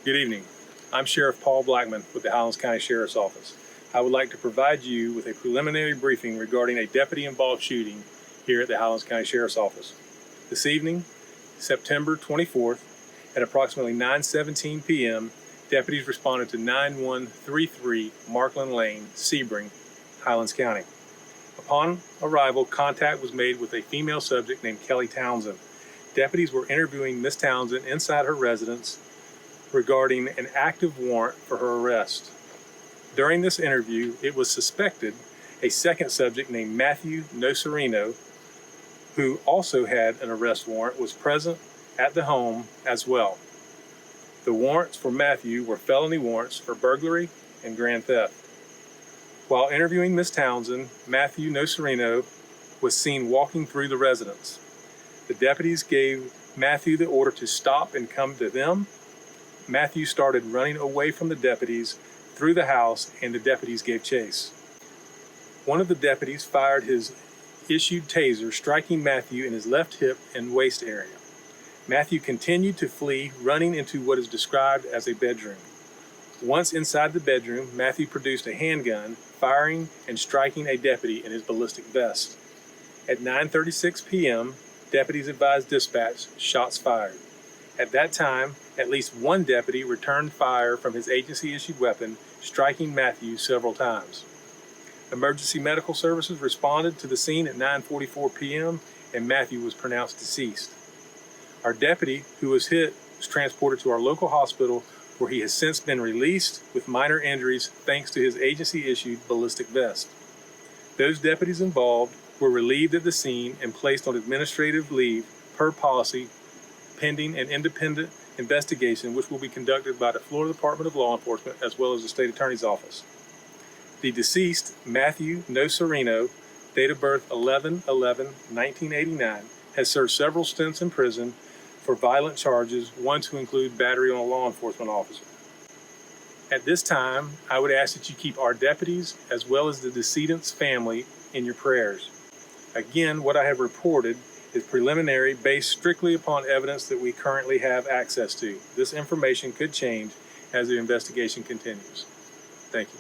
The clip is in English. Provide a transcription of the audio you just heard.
Good evening. I'm Sheriff Paul Blackman with the Highlands County Sheriff's Office. I would like to provide you with a preliminary briefing regarding a deputy-involved shooting here at the Highlands County Sheriff's Office. This evening, September 24th, at approximately 9:17 p.m., deputies responded to 9133 Markland Lane, Sebring, Highlands County. Upon arrival, contact was made with a female subject named Kelly Townsend. Deputies were interviewing Ms. Townsend inside her residence regarding an active warrant for her arrest. During this interview, it was suspected a second subject named Matthew Nocerino, who also had an arrest warrant, was present at the home as well. The warrants for Matthew were felony warrants for burglary and grand theft. While interviewing Ms. Townsend, Matthew Nocerino was seen walking through the residence. The deputies gave Matthew the order to stop and come to them. Matthew started running away from the deputies through the house, and the deputies gave chase. One of the deputies fired his issued taser, striking Matthew in his left hip and waist area. Matthew continued to flee, running into what is described as a bedroom. Once inside the bedroom, Matthew produced a handgun, firing and striking a deputy in his ballistic vest. At 9:36 p.m., deputies advised dispatch, shots fired. At that time, at least one deputy returned fire from his agency-issued weapon, striking Matthew several times. Emergency medical services responded to the scene at 9:44 p.m., and Matthew was pronounced deceased. Our deputy who was hit was transported to our local hospital, where he has since been released with minor injuries thanks to his agency-issued ballistic vest. Those deputies involved were relieved at the scene and placed on administrative leave per policy, pending an independent investigation which will be conducted by the Florida Department of Law Enforcement as well as the State Attorney's Office. The deceased, Matthew Nocerino, date of birth 11/11/1989, has served several stints in prison for violent charges, one to include battery on a law enforcement officer. At this time, I would ask that you keep our deputies as well as the decedent's family in your prayers. Again, what I have reported is preliminary, based strictly upon evidence that we currently have access to. This information could change as the investigation continues. Thank you.